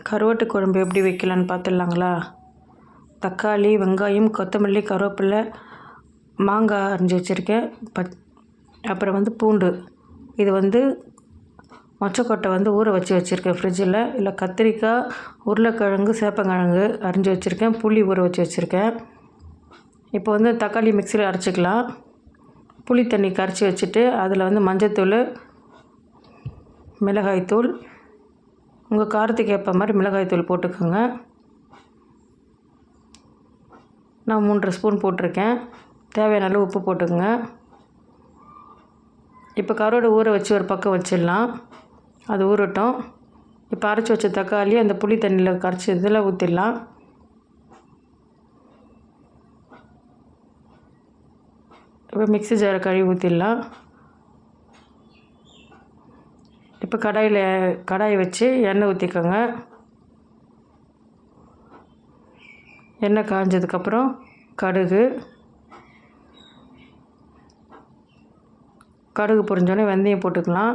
கருவாட்டு குழம்பு எப்படி வைக்கலான்னு பார்த்துடலாங்களா. தக்காளி, வெங்காயம், கொத்தமல்லி, கருவேப்பிலை, மாங்காய் அரிஞ்சு வச்சுருக்கேன். அப்புறம் பூண்டு. இது மொச்சக்கொட்டை ஊற வச்சுருக்கேன் ஃப்ரிட்ஜில். இல்லை கத்திரிக்காய், உருளைக்கிழங்கு, சேப்பங்கிழங்கு அரிஞ்சு வச்சுருக்கேன். புளி ஊற வச்சுருக்கேன். இப்போ தக்காளி மிக்சியில் அரைச்சிக்கலாம். புளி தண்ணி கரைச்சி வச்சுட்டு அதில் மஞ்சத்தூள், மிளகாய்த்தூள், உங்கள் காரத்துக்கு ஏற்ற மாதிரி மிளகாய்த்தூள் போட்டுக்கோங்க. நான் 3 ஸ்பூன் போட்டிருக்கேன். தேவையான அளவு உப்பு போட்டுக்கோங்க. இப்போ கருவாடு ஊற வச்சு ஒரு பக்கம் வச்சிடலாம். அது ஊறட்டும். இப்போ அரைச்சி வச்ச தக்காளி அந்த புளி தண்ணியில் கரைச்சி இதில் ஊற்றிடலாம். இப்போ மிக்ஸி ஜாரை கழுவி ஊற்றிடலாம். இப்போ கடாயை வச்சு எண்ணெய் ஊற்றிக்கோங்க. எண்ணெய் காஞ்சதுக்கப்புறம் கடுகு பொரிஞ்சோடனே வெந்தயம் போட்டுக்கலாம்.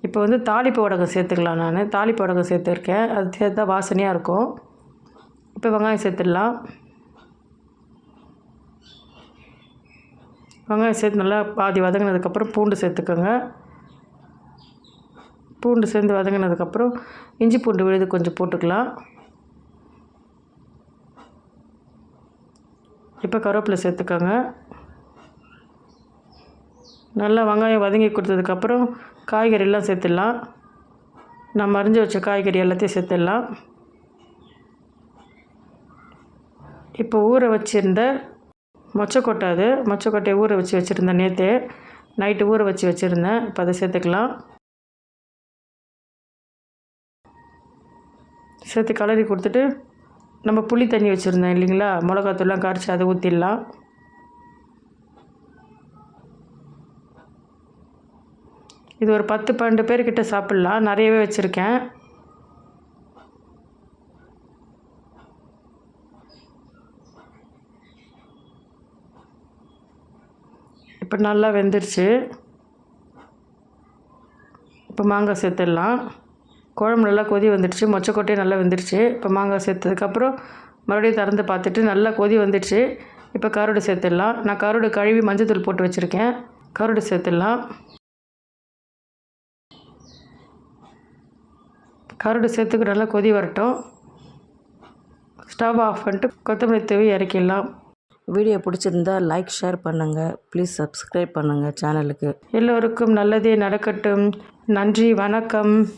இப்போ தாளிப்பு வடகம் சேர்த்துக்கலாம். நான் தாளிப்பு வடகம் சேர்த்துருக்கேன். அது சேர்த்தா வாசனையாக இருக்கும். இப்போ வெங்காயம் சேர்த்துடலாம். வெங்காயம் சேர்த்து நல்லா பாதி வதங்கினதுக்கப்புறம் பூண்டு சேர்த்துக்கோங்க. பூண்டு சேர்ந்து வதங்கினதுக்கப்புறம் இஞ்சி பூண்டு விழுது கொஞ்சம் போட்டுக்கலாம். இப்போ கருவேப்பிலை சேர்த்துக்கோங்க. நல்லா வெங்காயம் வதங்கி கொடுத்ததுக்கப்புறம் காய்கறியெல்லாம் சேர்த்துடலாம். நம்ம அரிஞ்சு வச்ச காய்கறி எல்லாத்தையும் சேர்த்துடலாம். இப்போ ஊற வச்சுருந்த மொச்சக்கொட்டையை ஊற வச்சுருந்தேன். நேற்று நைட்டு ஊற வச்சுருந்தேன். இப்போ அதை சேர்த்துக்கலாம். சேர்த்து கலரி கொடுத்துட்டு நம்ம புளி தண்ணி வச்சுருந்தோம் இல்லைங்களா, மிளகாத்தூள்லாம் கரைச்சி அதை ஊற்றிடலாம். இது ஒரு 10-12 பேர்கிட்ட சாப்பிட்லாம். நிறையவே வச்சுருக்கேன். இப்போ நல்லா வெந்துருச்சு. இப்போ மாங்காய் சேர்த்துடலாம். குழம்பு நல்லா கொதி வந்துடுச்சு. மொச்சக்கொட்டையும் நல்லா வெந்துடுச்சு. இப்போ மாங்காய் சேர்த்ததுக்கப்புறம் மறுபடியும் திறந்து பார்த்துட்டு நல்லா கொதி வந்துடுச்சு. இப்போ கருவாடு சேர்த்துடலாம். நான் கருவாடு கழுவி மஞ்சத்தூள் போட்டு வச்சுருக்கேன். கருவாடு சேர்த்துடலாம். கருவாடு சேர்த்துக்கு நல்லா கொதி வரட்டும். ஸ்டவ் ஆஃப் பண்ணிட்டு கொத்தமல்லி தூவி இறக்கிடலாம். வீடியோ பிடிச்சிருந்தா லைக், ஷேர் பண்ணுங்கள். ப்ளீஸ் சப்ஸ்கிரைப் பண்ணுங்கள் சேனலுக்கு. எல்லோருக்கும் நல்லதே நடக்கட்டும். நன்றி, வணக்கம்.